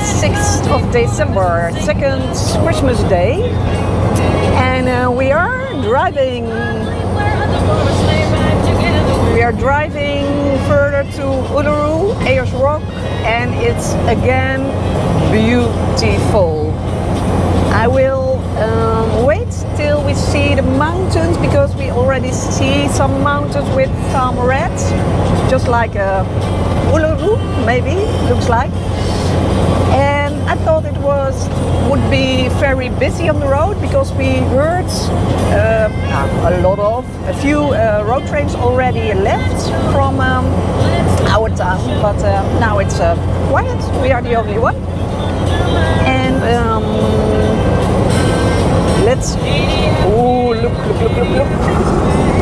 6th of December, second Christmas day, and we are driving. We are driving further to Uluru, Ayers Rock, and it's again beautiful. I will wait till we see the mountains, because we already see some mountains with some red, just like Uluru, maybe looks like. And I thought it would be very busy on the road, because we heard a few road trains already left from our town, but now it's quiet. We are the only one. And let's. Oh, look!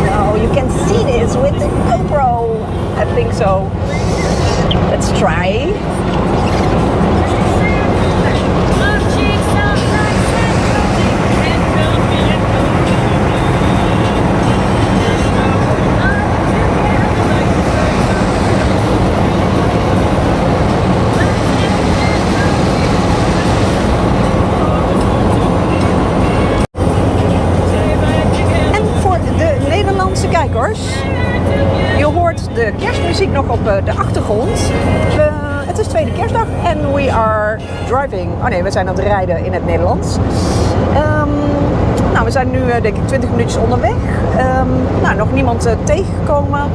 Now you can see this with the GoPro. I think so. Let's try. Je hoort de kerstmuziek nog op de achtergrond. Het is tweede kerstdag en we are driving. Oh nee, we zijn aan het rijden in het Nederlands. We zijn nu denk ik 20 minuutjes onderweg. Nog niemand tegengekomen.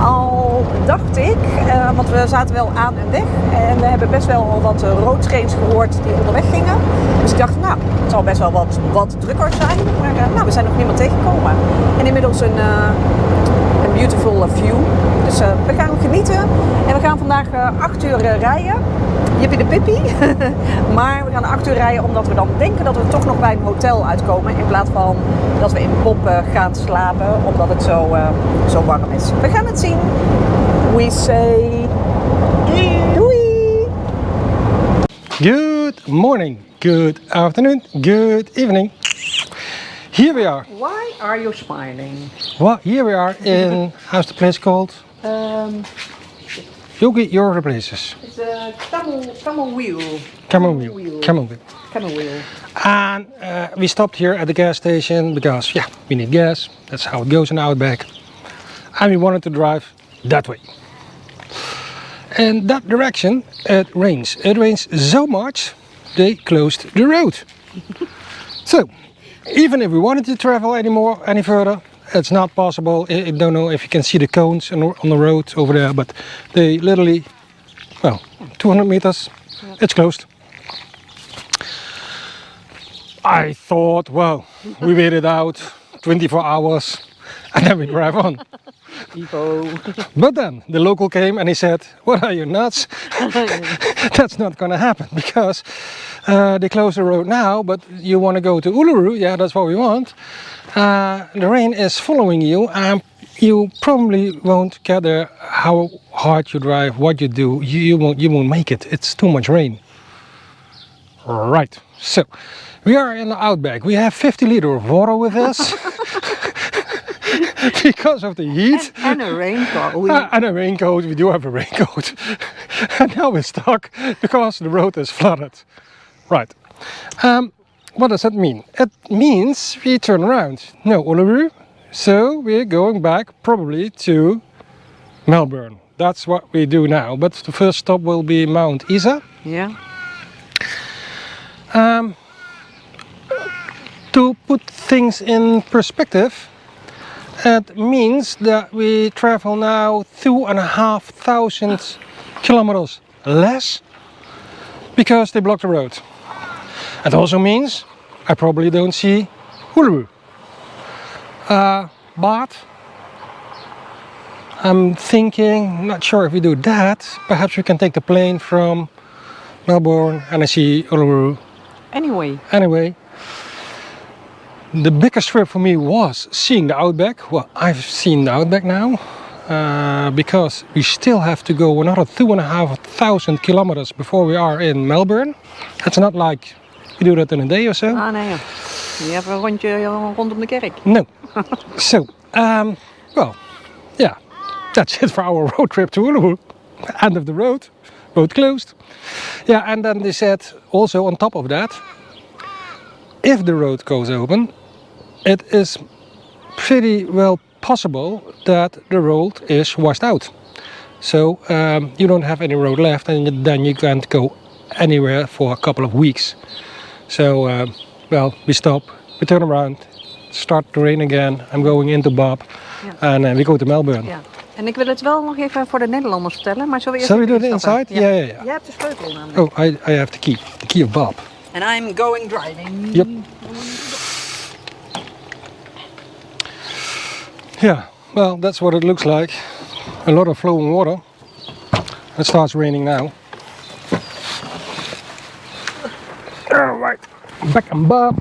Al dacht ik, want we zaten wel aan en weg. En we hebben best wel al wat roadtrains gehoord die onderweg gingen. Dus ik dacht, het zal best wel wat drukker zijn. Maar we zijn nog niemand tegengekomen. En inmiddels een beautiful view. Dus we gaan genieten. En we gaan vandaag 8 uur rijden. Jippie de pippie. Maar we gaan 8 uur rijden omdat we dan denken dat we toch nog bij een hotel uitkomen. In plaats van dat we in Pop gaan slapen, omdat het zo warm is. We gaan het zien. We say doei. Good morning, good afternoon, good evening. Here we are. Why are you smiling? Well, here we are in, how's the place called? Yogi, your places. It's a camel wheel. Camel wheel. And we stopped here at the gas station because, we need gas. That's how it goes in Outback. And we wanted to drive that way. In that direction, it rains. It rains so much, they closed the road. So, even if we wanted to travel any further, it's not possible. I don't know if you can see the cones on the road over there, but they literally, 200 meters, it's closed. I thought, we waited out 24 hours and then we drive on. But then the local came and he said, what are you, nuts? That's not going to happen, because they close the road now, but you want to go to Uluru, that's what we want. The rain is following you and you probably won't gather how hard you drive, what you do. You won't make it. It's too much rain. Right, so we are in the Outback. We have 50 liters of water with us. Because of the heat. And a raincoat. And a raincoat, we do have a raincoat. And now we're stuck because the road is flooded. Right. What does that mean? It means we turn around. No Uluru. So we're going back probably to Melbourne. That's what we do now. But the first stop will be Mount Isa. Yeah. To put things in perspective, it means that we travel now 2,500 kilometers less because they block the road. It also means I probably don't see Uluru. But I'm thinking, not sure if we do that, perhaps we can take the plane from Melbourne and I see Uluru. Anyway. The biggest trip for me was seeing the Outback. Well, I've seen the Outback now, because we still have to go another 2,500 kilometers before we are in Melbourne. It's not like we do that in a day or so. Ah, nee. Je hebt een rondje rondom de kerk. No. So, that's it for our road trip to Uluru. End of the road. road closed. Yeah, and then they said also on top of that, if the road goes open, it is pretty well possible that the road is washed out. So you don't have any road left, and then you can't go anywhere for a couple of weeks. So well, we stop, we turn around, start to rain again. I'm going into Bob, and we go to Melbourne. Ja. En ik wil het wel nog even voor de Nederlanders vertellen, maar zullen we Shall we eerst do it inside? Ja. Yeah. Jij hebt de sleutel namelijk. Oh, I have the key of Bob. And I'm going driving. Yep. Yeah, well, that's what it looks like. A lot of flowing water. It starts raining now. All right, back on Bob.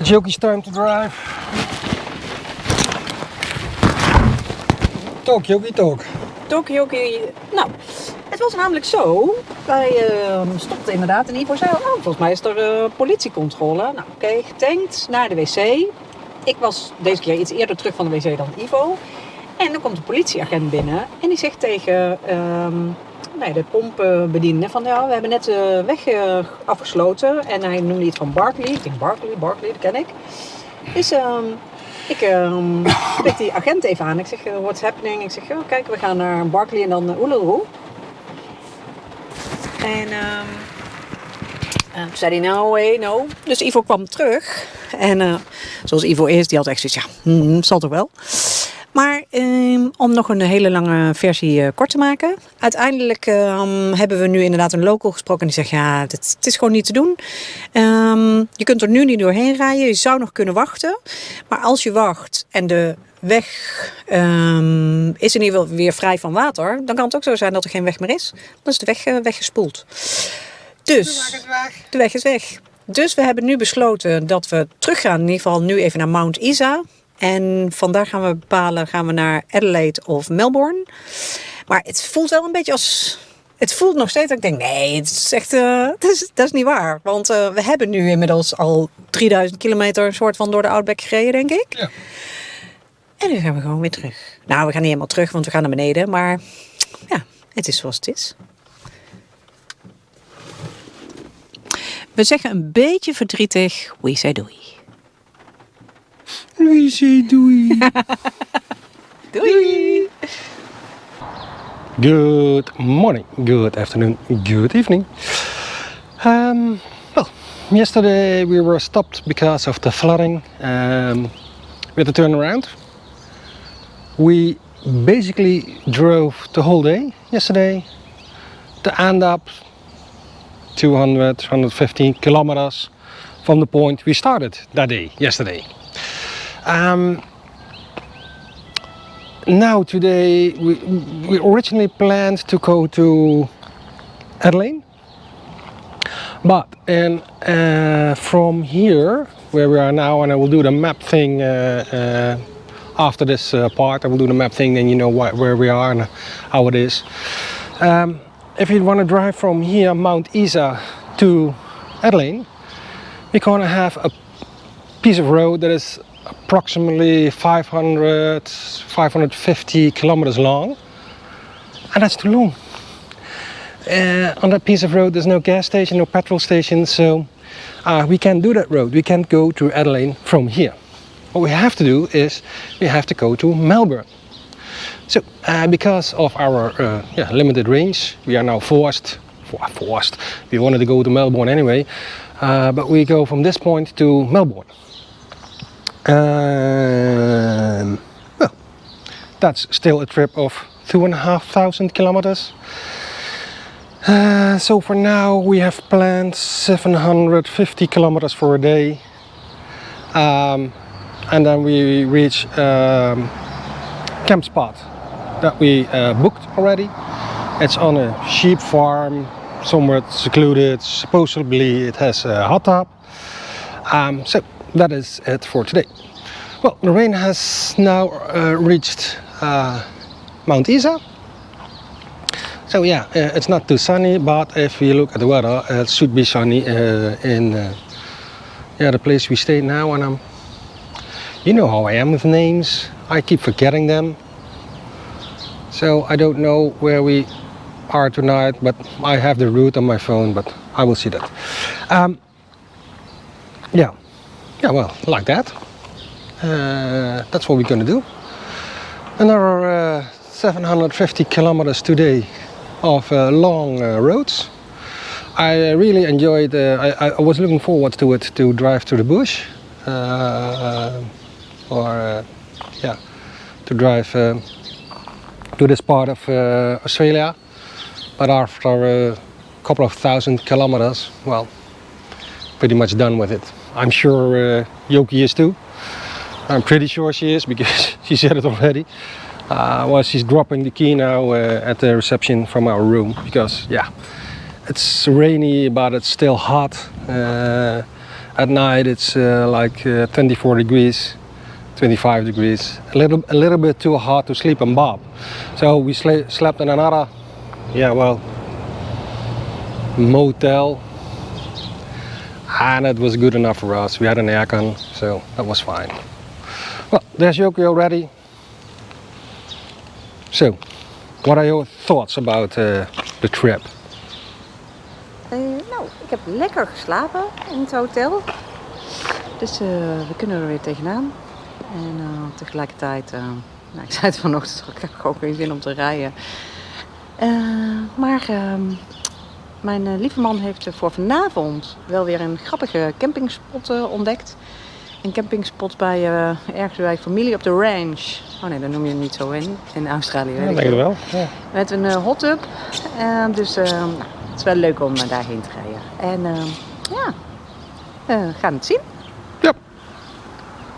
Jokey's time to drive. Talk, Jokey, talk. Tokyoki. Nou, het was namelijk zo. Wij stopten inderdaad en Ivo zei, volgens mij is er politiecontrole. Nou, oké, getankt naar de wc. Ik was deze keer iets eerder terug van de wc dan Ivo. En dan komt de politieagent binnen en die zegt tegen de pompbediende van we hebben net de weg afgesloten. En hij noemde iets van Barkley. Ik denk Barkley, dat ken ik. Dus ik spreek die agent even aan. Ik zeg, what's happening? Ik zeg, kijk, we gaan naar Barkley en dan Uluru. En toen zei hij, no. Dus Ivo kwam terug. En zoals Ivo is, die had echt zoiets, zal toch wel. Maar om nog een hele lange versie kort te maken. Uiteindelijk hebben we nu inderdaad een local gesproken. En die zegt, het is gewoon niet te doen. Je kunt er nu niet doorheen rijden. Je zou nog kunnen wachten. Maar als je wacht en de weg is in ieder geval weer vrij van water. Dan kan het ook zo zijn dat er geen weg meer is. Dan is de weg weggespoeld. Dus de weg is weg. Dus we hebben nu besloten dat we teruggaan. In ieder geval nu even naar Mount Isa. En vandaag gaan we bepalen, gaan we naar Adelaide of Melbourne. Maar het voelt wel een beetje als... Het voelt nog steeds dat ik denk, nee, het is echt, dat is niet waar. Want we hebben nu inmiddels al 3000 kilometer soort van door de outback gereden, denk ik. Ja. En nu gaan we gewoon weer terug. Nou, we gaan niet helemaal terug, want we gaan naar beneden. Maar ja, het is zoals het is. We zeggen een beetje verdrietig, we say doei. We say doei. Doei. Good morning, good afternoon, good evening. Well, yesterday we were stopped because of the flooding. We had to turn around. We basically drove the whole day yesterday to end up 200, 115 kilometers from the point we started that day, yesterday. Now today we originally planned to go to Adelaide, but from here where we are now, and I will do the map thing after this part. I will do the map thing, then you know where we are and how it is. If you want to drive from here, Mount Isa, to Adelaide, we're going to have a piece of road that is approximately 550 kilometers long, and that's too long. On that piece of road there's no gas station, no petrol station, so we can't do that road. We can't go to Adelaide from here. What we have to do is we have to go to Melbourne. So because of our limited range, we are now forced. We wanted to go to Melbourne anyway, but we go from this point to Melbourne. Well, that's still a trip of 2,500 kilometers. So for now we have planned 750 kilometers for a day, and then we reach camp spot that we booked already. It's on a sheep farm, somewhere secluded. Supposedly it has a hot tub. So that is it for today. Well, the rain has now reached Mount Isa. So yeah, it's not too sunny, but if you look at the weather, it should be sunny in the place we stay now. And you know how I am with names. I keep forgetting them. So I don't know where we are tonight, but I have the route on my phone, but I will see that. Yeah, well, like that. That's what we're gonna do. Another 750 kilometers today of long roads. I really enjoyed, I was looking forward to it, to drive to the bush. To drive to this part of Australia. But after a couple of thousand kilometers, well, pretty much done with it. I'm sure Yoki is too. I'm pretty sure she is, because she said it already. Well, she's dropping the key now at the reception from our room, because yeah, it's rainy, but it's still hot. At night it's like 24 degrees, 25 degrees, a little bit too hot to sleep in Bob. So we slept in another, motel, and it was good enough for us. We had an aircon, so that was fine. Well, there's Yoki already. So, what are your thoughts about the trip? Nou, ik heb lekker geslapen in het hotel. Dus we kunnen er weer tegenaan. En tegelijkertijd, ik zei het vanochtend, ik heb gewoon geen zin om te rijden. Maar mijn lieve man heeft voor vanavond wel weer een grappige campingspot ontdekt. Een campingspot ergens bij familie op de range. Oh nee, dat noem je het niet zo in Australië. Ja, denk ik wel. Ja. Met een hot tub. Dus het is wel leuk om daarheen te rijden. En we gaan het zien. Ja.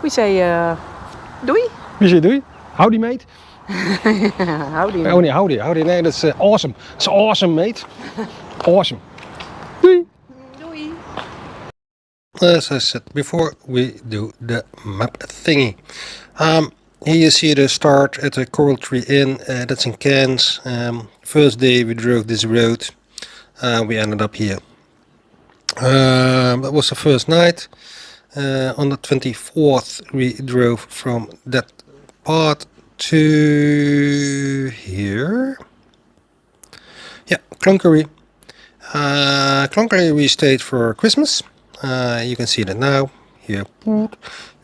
We say doei. We say doei. Howdy, mate. Howdy. Oh nee, howdy. Nee, dat is awesome. That's awesome, mate. Awesome. Doei. Doei. As I said before, we do the map thingy. Here you see the start at the Coral Tree Inn. That's in Cairns. First day we drove this road. We ended up here. That was the first night. On the 24th we drove from that part to here. Yeah, Cloncurry. Cloncurry we stayed for Christmas. You can see that now. Here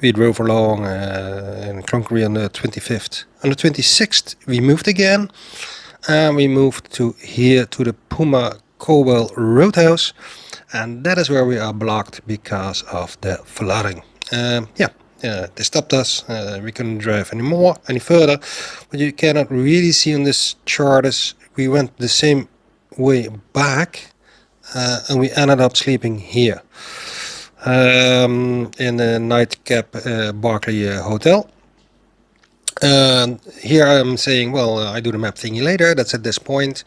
we drove along in Cloncurry on the 25th. On the 26th we moved again. We moved to here to the Puma Cowell Roadhouse, and that is where we are blocked because of the flooding. They stopped us. We couldn't drive any further. But you cannot really see on this chart is we went the same way back, and we ended up sleeping here in the nightcap Barclay Hotel. Here I'm saying, well, I do the map thingy later. That's at this point,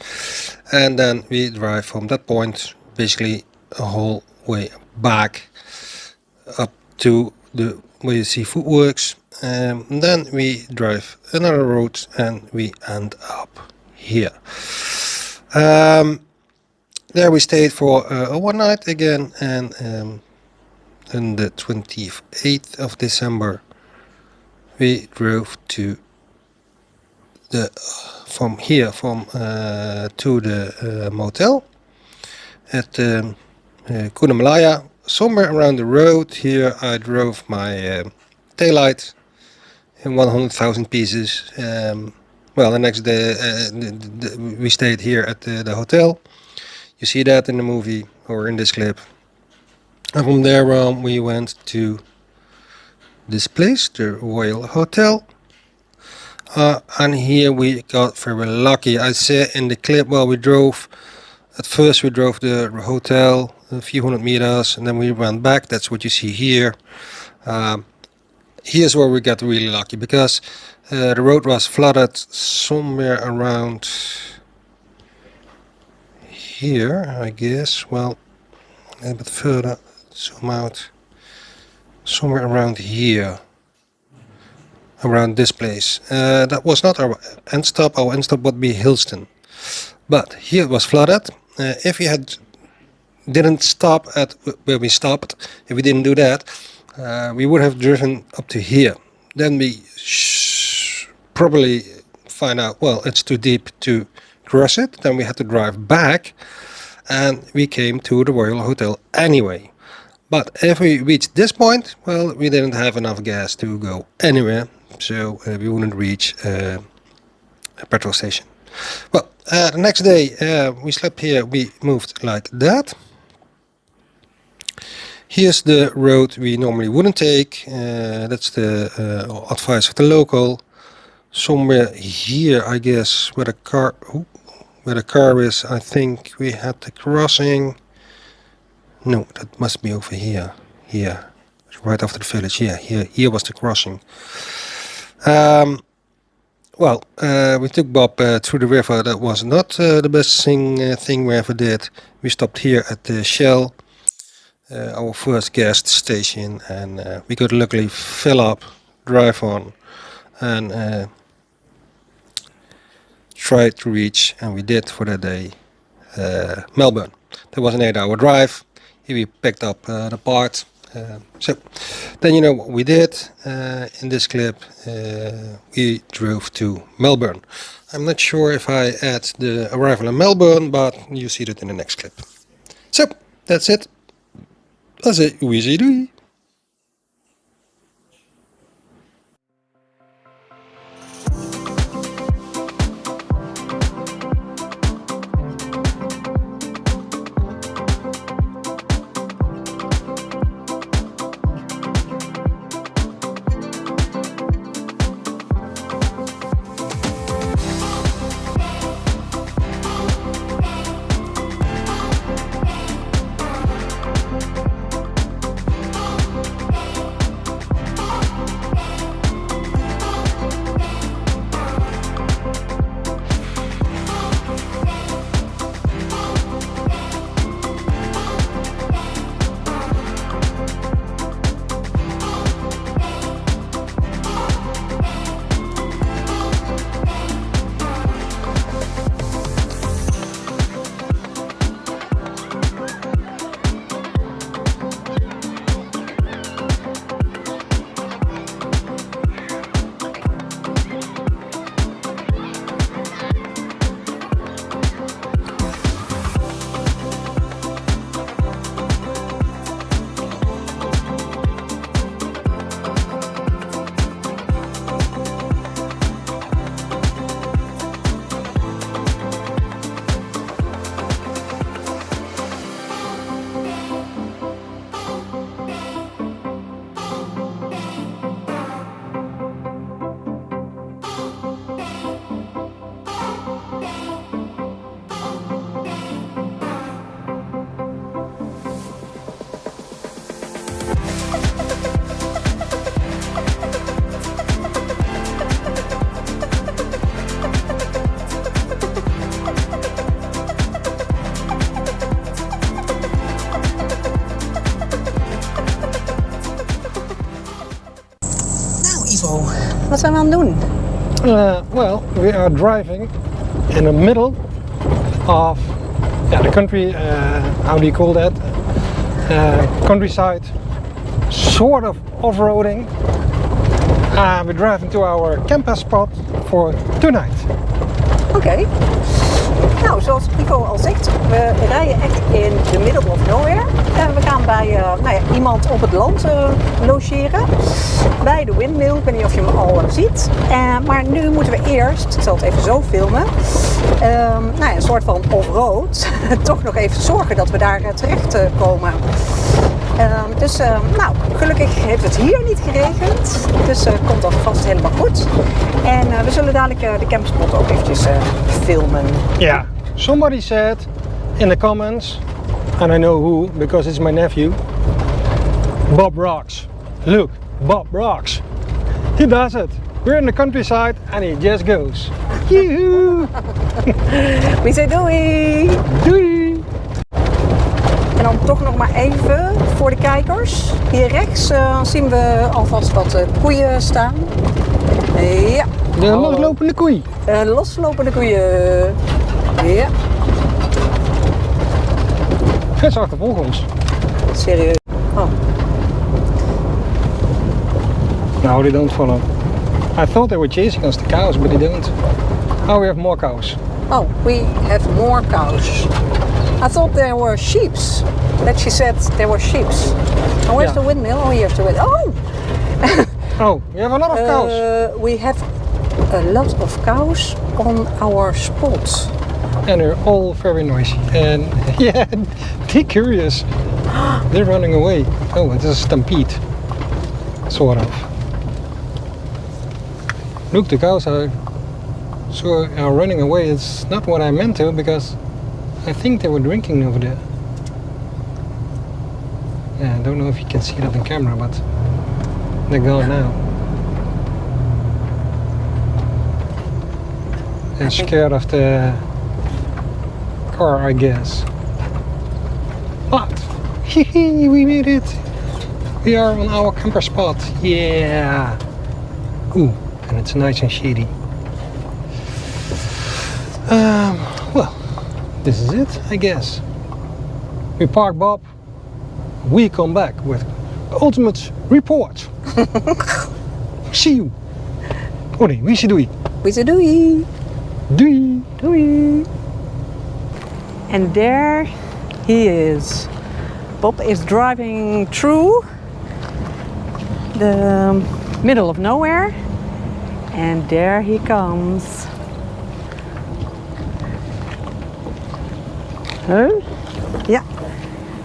and then we drive from that point basically a whole way back up to the where you see Footworks, and then we drive another road and we end up here. There we stayed for one night again, and on the 28th of December we drove to the to the motel at Coonamalaya. Somewhere around the road here I drove my taillight in 100,000 pieces. Well, the next day we stayed here at the hotel. You see that in the movie or in this clip. And from there on we went to this place, the Royal Hotel. And here we got very lucky. I said in the clip, well, we drove the hotel a few hundred meters and then we went back. That's what you see here. Here's where we got really lucky, because the road was flooded somewhere around here, I guess. Well, a little bit further, zoom out. Somewhere around here, around this place. That was not our end stop. Our end stop would be Hillston, but here it was flooded. If we didn't stop at where we stopped, if we didn't do that, we would have driven up to here. Then we probably find out, well, it's too deep to cross it. Then we had to drive back, and we came to the Royal Hotel anyway. But if we reached this point, well, we didn't have enough gas to go anywhere, so we wouldn't reach a petrol station. Well, the next day we slept here. We moved like that. Here's the road we normally wouldn't take. That's the advice of the local. Somewhere here, I guess, where the car is, I think we had the crossing. No, that must be over here. Here, right after the village. Yeah, here was the crossing. Well, we took Bob through the river. That was not the best thing we ever did. We stopped here at the Shell, our first gas station, and we could luckily fill up, drive on, and try to reach, and we did for that day, Melbourne. That was an 8-hour drive. Here we picked up the part. So then you know what we did in this clip. We drove to Melbourne. I'm not sure if I add the arrival in Melbourne, but you see that in the next clip. So that's it. That's it. Easy doei. Wat zijn we aan het doen? Well, we are driving in the middle of the country. How do you call that? Countryside, sort of off-roading. We're driving to our camper spot for tonight. Oké. Nou, zoals Ivo al zegt, we rijden echt in the middle of nowhere. En we gaan bij iemand op het land logeren. Bij de windmill. Ik weet niet of je hem al ziet. Maar nu moeten we eerst, ik zal het even zo filmen, een soort van off-road. Toch nog even zorgen dat we daar terecht komen. Gelukkig heeft het hier niet geregend. Dus komt dat vast helemaal goed. En we zullen dadelijk de campspot ook eventjes filmen. Yeah, somebody said in the comments, and I know who, because it's my nephew, Bob rocks. Look, Bob rocks. He does it. We're in the countryside and he just goes. Yoo-hoo! We say doei! Doei! En dan toch nog maar even voor de kijkers. Hier rechts zien we alvast wat koeien staan. Ja. De loslopende koei. Loslopende koeien. Ja. Ze achtervolgen ons. Serieus. Oh. No, they don't follow. I thought they were chasing us, the cows, but they don't. Oh, we have more cows. Oh, we have more cows. I thought there were sheeps. That she said there were sheeps. Oh, where's Yeah. the windmill? Oh, here's the windmill. Oh! Oh, we have a lot of cows. We have a lot of cows on our spot. And they're all very noisy. And yeah, they're curious. They're running away. Oh, it's a stampede. Sort of. Look, the cows are running away. It's not what I meant to, because I think they were drinking over there. Yeah, I don't know if you can see that on camera, but they're gone now. They're scared of the car, I guess. But we made it. We are on our camper spot. Yeah. Ooh, and it's nice and shady. Well, this is it, I guess. We park Bob. We come back with the ultimate report. See you. Oh nee, wie doei. We say doei. Doei. Doei. And there he is. Bob is driving through the middle of nowhere. And there he comes. Huh? Ja.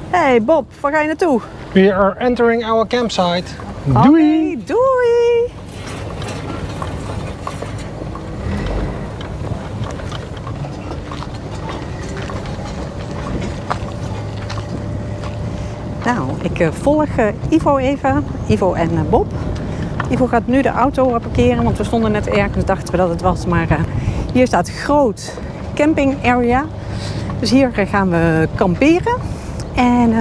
Hey Bob, waar ga je naartoe? We are entering our campsite. Oké, Doei. doei. Nou, ik volg Ivo even. Ivo en Bob. Ivo gaat nu de auto parkeren, want we stonden net ergens, dachten we dat het was. Maar hier staat groot camping area. Dus hier gaan we kamperen. En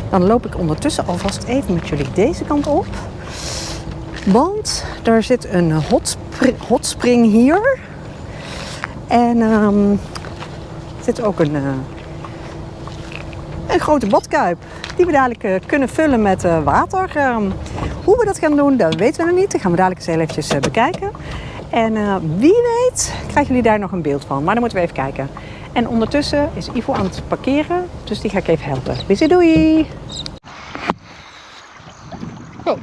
dan loop ik ondertussen alvast even met jullie deze kant op. Want er zit een hot spring hier. En er zit ook een grote badkuip. Die we dadelijk kunnen vullen met water. Hoe we dat gaan doen, dat weten we nog niet. Dat gaan we dadelijk eens heel eventjes bekijken. En wie weet krijgen jullie daar nog een beeld van. Maar dan moeten we even kijken. En ondertussen is Ivo aan het parkeren. Dus die ga ik even helpen. We zeggen doei! Well,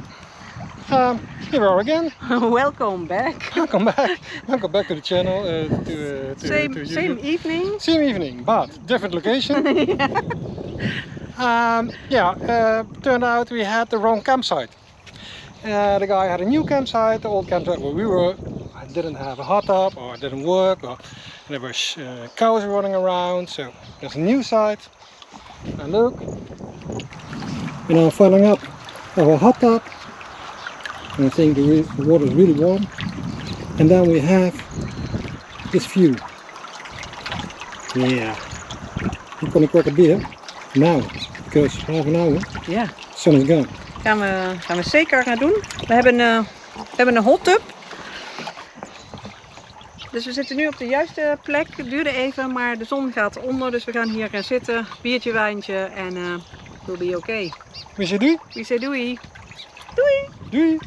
here we are again. Welcome back. Welcome back. Welcome back to the channel. To Same evening. Same evening, but different location. Turned out we had the wrong campsite. The guy had a new campsite. The old campsite where we were didn't have a hot tub, or didn't work, or there were cows running around. So there's a new site. And look, we're now filling up our hot tub. And I think the water is really warm. And then we have this view. Yeah, I'm gonna crack a beer now, because half an hour, Ja, sun is gone. gaan we zeker doen. We hebben een hot tub. Dus we zitten nu op de juiste plek. Het duurde even, maar de zon gaat onder. Dus we gaan hier gaan zitten. Biertje, wijntje en we'll be okay. We say doei. We say doei. Doei. Doei.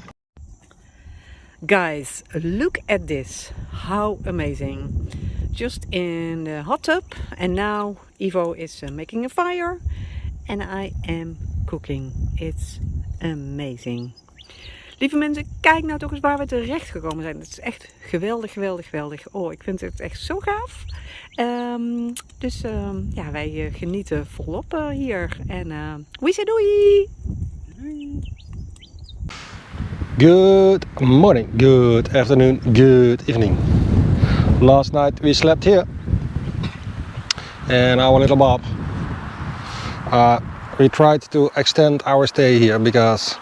Guys, look at this. How amazing. Just in the hot tub. And now Ivo is making a fire. And I am cooking. It's amazing. Lieve mensen, kijk nou toch eens waar we terecht gekomen zijn. Het is echt geweldig, geweldig, geweldig. Oh, ik vind het echt zo gaaf. Ja, wij genieten volop hier. En we say doei! Doei! Good morning, good afternoon, good evening. Last night we slept here. And our little Bob. We tried to extend our stay here because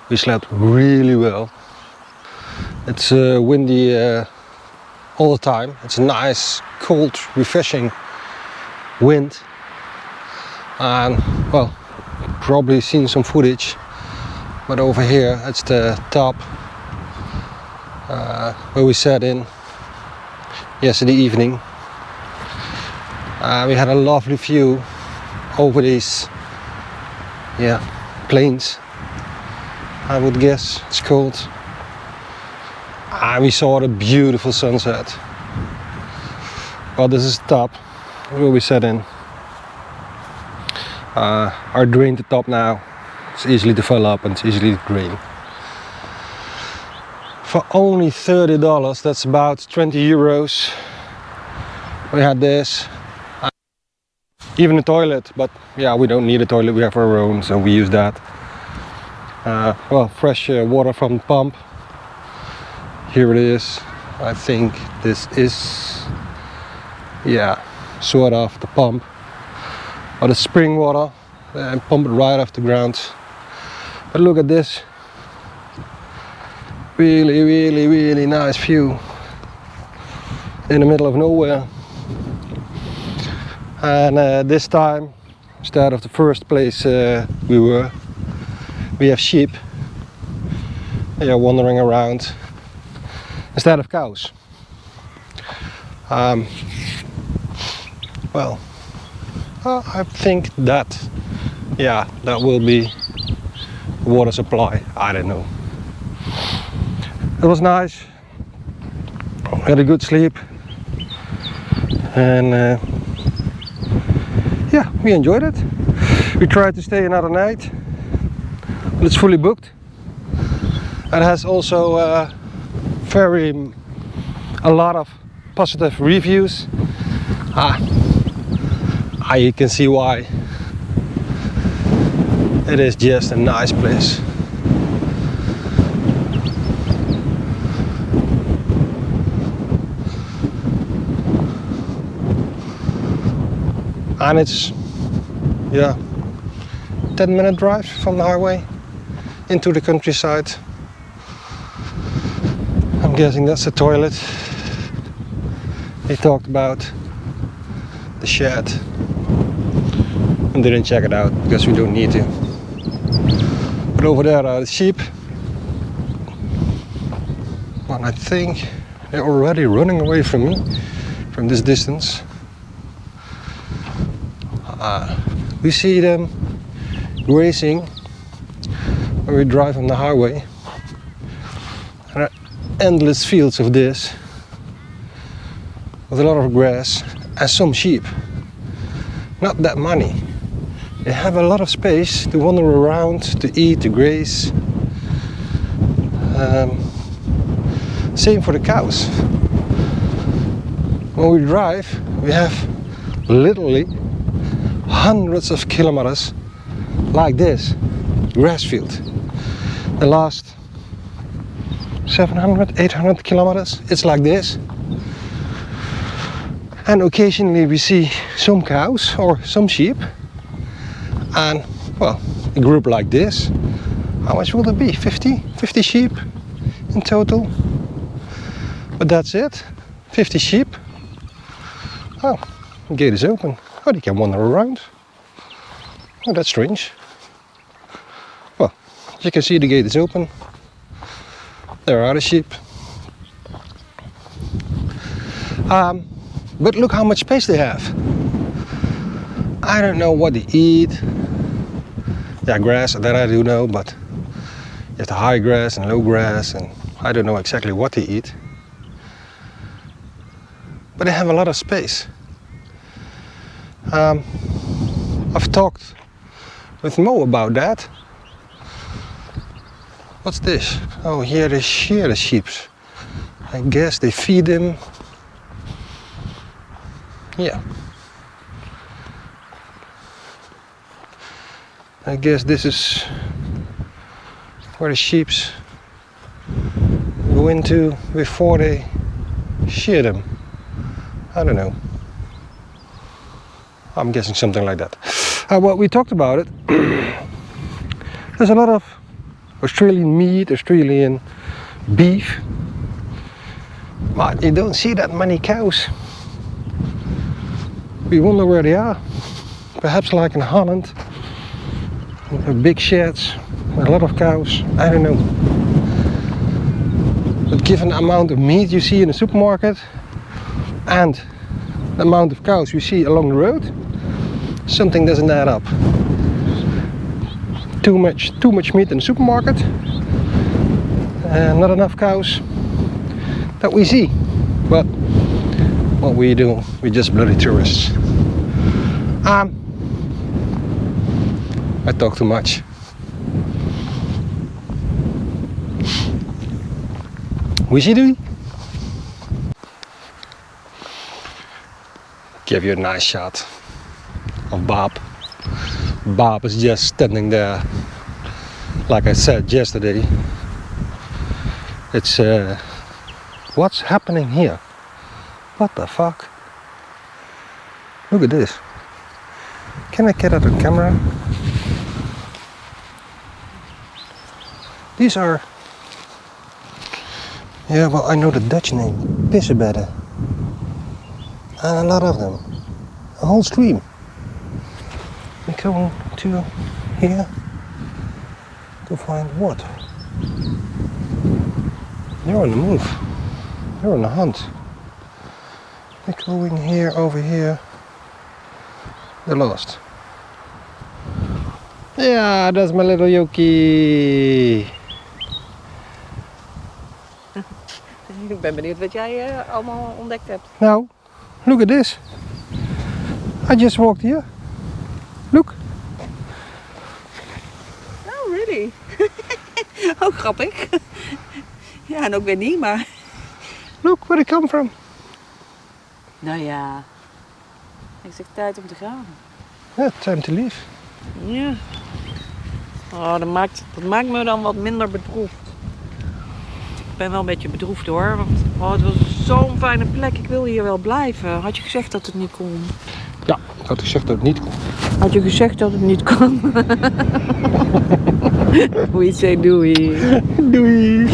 we slept really well. It's windy all the time. It's a nice, cold, refreshing wind. And well, probably seen some footage. But over here, it's the top where we sat in yesterday evening. We had a lovely view over these plains. I would guess it's called. We saw the beautiful sunset. Well, this is the top where we set in. Our drain to top now. It's easily to fill up and it's easily to drain. For only $30, that's about 20 euros. We had this. Even a toilet, but yeah, we don't need a toilet, we have our own, so we use that. Well, fresh water from the pump. Here it is. I think this is, yeah, sort of the pump. Or the spring water, and pump it right off the ground. But look at this. Really, really, really nice view. In the middle of nowhere. And this time, instead of the first place we were, we have sheep. They are wandering around instead of cows. Well, I think that, yeah, that will be water supply. I don't know. It was nice. Had a good sleep, and yeah, we enjoyed it. We tried to stay another night, but it's fully booked. It has also a lot of positive reviews. You can see why. It is just a nice place. And it's, yeah, 10-minute drive from the highway into the countryside. I'm guessing that's the toilet they talked about. The shed. And didn't check it out because we don't need to. But over there are the sheep. And I think they're already running away from me from this distance. We see them grazing when we drive on the highway. There are endless fields of this with a lot of grass and some sheep. Not that many. They have a lot of space to wander around, to eat, to graze. Same for the cows. When we drive, we have literally hundreds of kilometers like this grass field. The last 700, 800 kilometers, it's like this. And occasionally we see some cows or some sheep. And, well, a group like this, how much will it be? 50 sheep in total. But that's it, 50 sheep. Oh, the gate is open. Oh, they can wander around. Oh, that's strange. Well, as you can see, the gate is open. There are the sheep. But look how much space they have. I don't know what they eat. Yeah, grass, that I do know, but you have the high grass and low grass, and I don't know exactly what they eat. But they have a lot of space. I've talked with Mo about that. What's this? Oh, here they shear the sheep. I guess they feed them. Yeah. I guess this is where the sheep go into before they shear them. I don't know. I'm guessing something like that. Well, we talked about it. There's a lot of Australian meat, Australian beef, but you don't see that many cows. We wonder where they are. Perhaps like in Holland, big sheds, a lot of cows. I don't know. But given the amount of meat you see in the supermarket and the amount of cows you see along the road, something doesn't add up. Too much meat in the supermarket and not enough cows that we see. But what we do, we're just bloody tourists. I talk too much. Wishy do? Give you a nice shot of Bob. Bob is just standing there. Like I said yesterday, it's what's happening here? What the fuck? Look at this. Can I get out of the camera? These are, yeah, well, I know the Dutch name, pissebedden. And a lot of them. A whole stream. We're going to here to find what? They're on the move. They're on the hunt. They're going here, over here. They're lost. Yeah, that's my little Yoki. Ik ben benieuwd wat jij allemaal ontdekt hebt. Now, look at this. I just walked here. Look. Oh, really? Ook grappig. Ja, en ook weer niet, maar... Look where they come from. Nou ja. Ik zeg tijd om te gaan. Yeah, time to leave. Ja. Oh, dat maakt me dan wat minder bedroefd. Ik ben wel een beetje bedroefd hoor, want het was zo'n fijne plek. Ik wil hier wel blijven. Had je gezegd dat het niet kon? Ja, ik had gezegd dat het niet kon. Had je gezegd dat het niet kon? We say doei. Doei.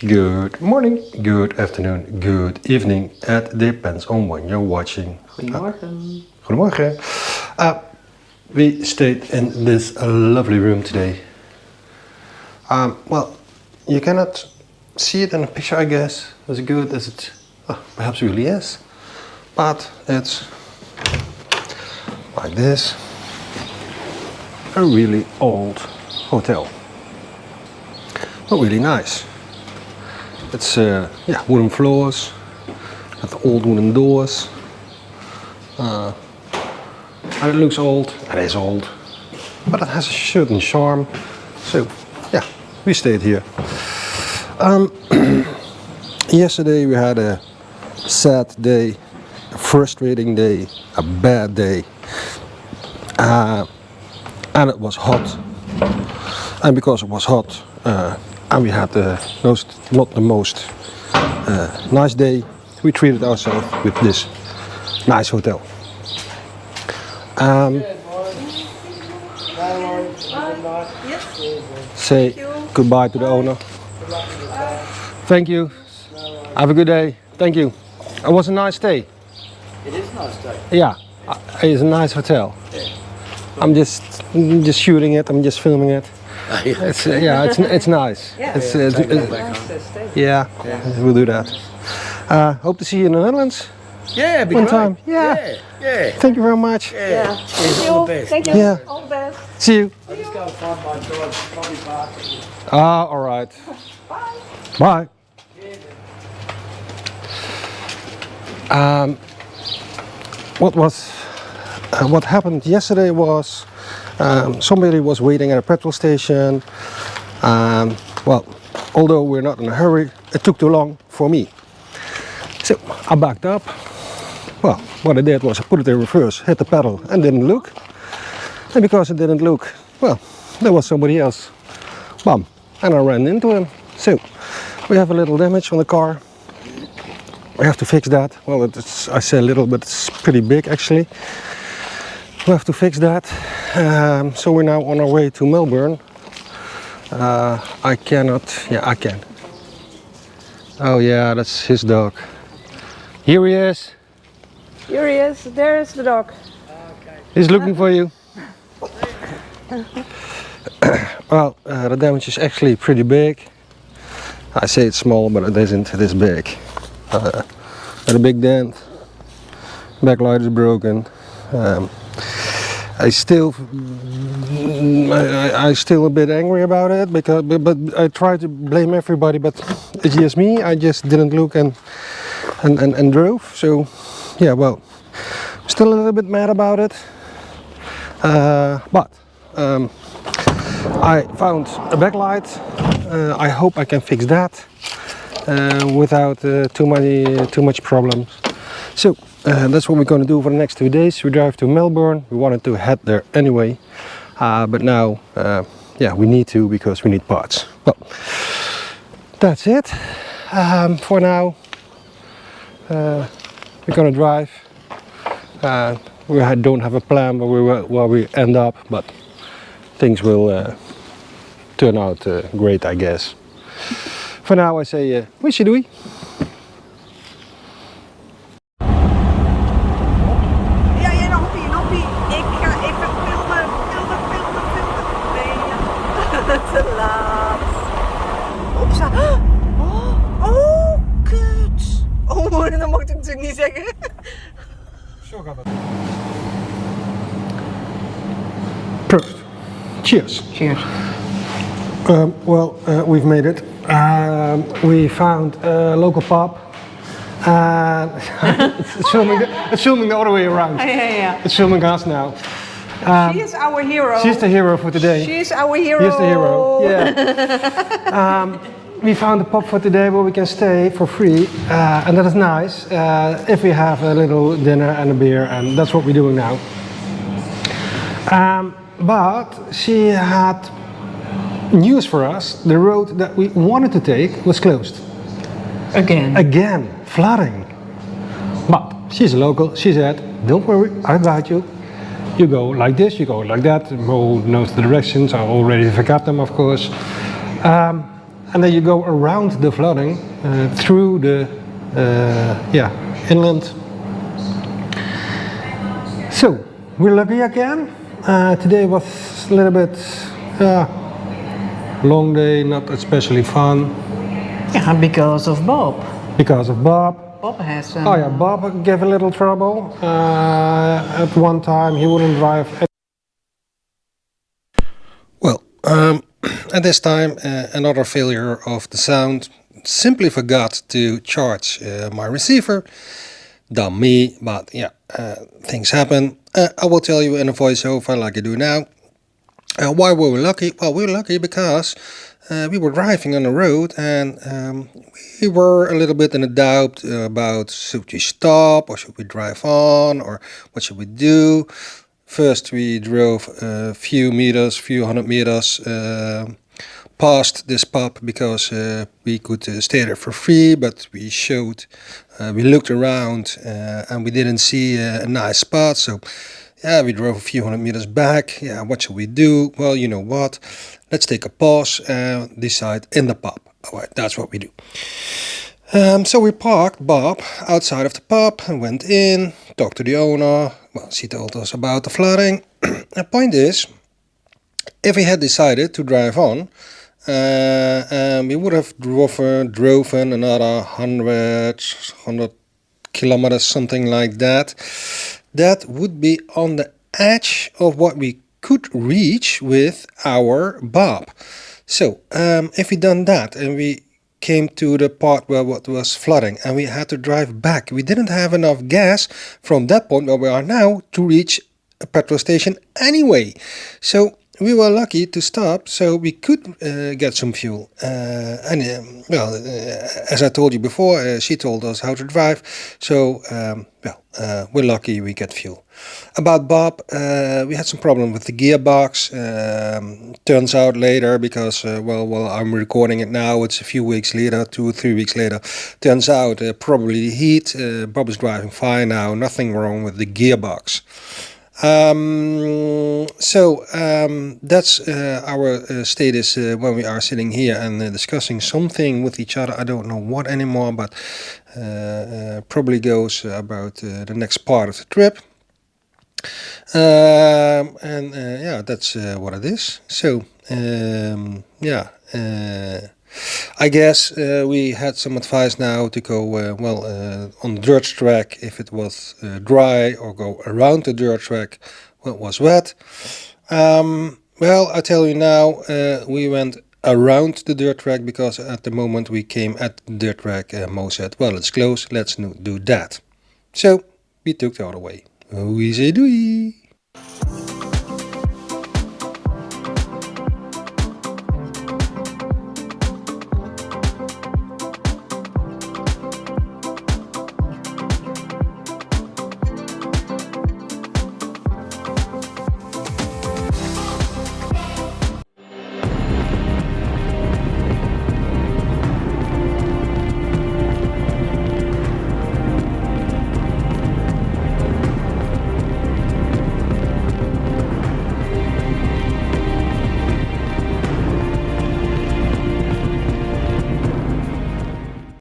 Good morning, good afternoon, good evening. It depends on when you're watching. Goedemorgen. Goedemorgen. We stayed in this lovely room today. Well, you cannot see it in a picture, I guess, as good as it perhaps really is. But it's like this. A really old hotel. But really nice. It's yeah, wooden floors, with old wooden doors. And it looks old, it is old, but it has a certain charm. So yeah, we stayed here. Yesterday we had a sad day, a frustrating day, a bad day. And it was hot. And because it was hot, and we had not the most nice day, we treated ourselves with this nice hotel. Say goodbye to the owner. Thank you. Have a good day. Thank you. It was a nice stay. It is a nice day. Yeah, it's a nice hotel. I'm just shooting it. I'm just filming it. It's yeah, it's nice. Yeah. Yeah, we'll do that. Hope to see you in the Netherlands Yeah, it'd be one great. time. Yeah. Yeah. Thank you very much. Yeah. Cheers, all the best. Thank you. Yeah. All the best. See you. I'll just go and find my dog, probably park. All right. Bye. What happened yesterday was somebody was waiting at a petrol station. Well, although we're not in a hurry, it took too long for me. So I backed up. Well, what I did was I put it in reverse, hit the pedal and didn't look. And because it didn't look, well, there was somebody else. Bam. And I ran into him. So we have a little damage on the car. We have to fix that. Well, I say a little, but it's pretty big actually. We have to fix that. So we're now on our way to Melbourne. I cannot, yeah, I can. Oh yeah, that's his dog. Here he is. Here he is. There is the dog. He's looking for you. Well, the damage is actually pretty big. I say it's small, but it isn't. It is big. Got a big dent. Backlight is broken. I still a bit angry about it because, but I try to blame everybody. But it's just me. I just didn't look and drove. So yeah, well, still a little bit mad about it. But I found a backlight. I hope I can fix that without too much problems. So that's what we're going to do for the next 2 days. We drive to Melbourne. We wanted to head there anyway, but now, yeah, we need to because we need parts. Well, that's it for now. We're going to drive. We don't have a plan where we end up, but things will turn out great, I guess. For now, I say, wisje doei. Ja, jij noppie. Ik ga even filmen. Nee, te laat. Opsa. Oh, kut. Oh, dat mocht ik natuurlijk niet zeggen. Zo gaat het. Proost. Cheers. Cheers. Well, we've made it. We found a local pub. It's filming the other way around. Yeah. It's filming us now. She is our hero. She's the hero for today. She is our hero. She's the hero. Yeah. We found a pub for today where we can stay for free, and that is nice if we have a little dinner and a beer, and that's what we're doing now. But she had news for us. The road that we wanted to take was closed. Again, flooding. But she's a local. She said, "Don't worry, I'll guide you. You go like this, you go like that." Mo knows the directions. I already forgot them, of course. And then you go around the flooding through the inland. So we're lucky again. Today was a little bit long day, not especially fun. Yeah, because of Bob. Because of Bob. Bob has. Oh yeah, Bob gave a little trouble. At one time he wouldn't drive. Well, at this time another failure of the sound. Simply forgot to charge my receiver. Dumb me, but yeah, things happen. I will tell you in a voiceover like I do now. Why were we lucky? Well, we were lucky because we were driving on the road and we were a little bit in a doubt about should we stop or should we drive on or what should we do. First we drove a few hundred meters past this pub because we could stay there for free, but we looked around and we didn't see a nice spot, so yeah, we drove a few hundred meters back. Yeah, what should we do? Well, you know what? Let's take a pause and decide in the pub. All right, that's what we do. So we parked Bob outside of the pub and went in, talked to the owner. Well, she told us about the flooding. The point is, if we had decided to drive on, we would have driven another 100 kilometers, something like that. That would be on the edge of what we could reach with our Bob. So if we done that and we came to the part where what was flooding and we had to drive back, we didn't have enough gas from that point where we are now to reach a petrol station anyway. So we were lucky to stop so we could get some fuel. As I told you before, she told us how to drive. So, we're lucky we get fuel. About Bob, we had some problem with the gearbox. Turns out later, because, I'm recording it now, it's a few weeks later, 2 or 3 weeks later. Turns out probably the heat. Bob is driving fine now, nothing wrong with the gearbox. That's our status when we are sitting here and discussing something with each other. I don't know what anymore, but probably goes about the next part of the trip. That's what it is. So, I guess we had some advice now to go on the dirt track if it was dry, or go around the dirt track when it was wet. Well, I tell you now, we went around the dirt track because at the moment we came at the dirt track, Mo said, well, it's closed, let's do that. So we took the other way. Oezie doei!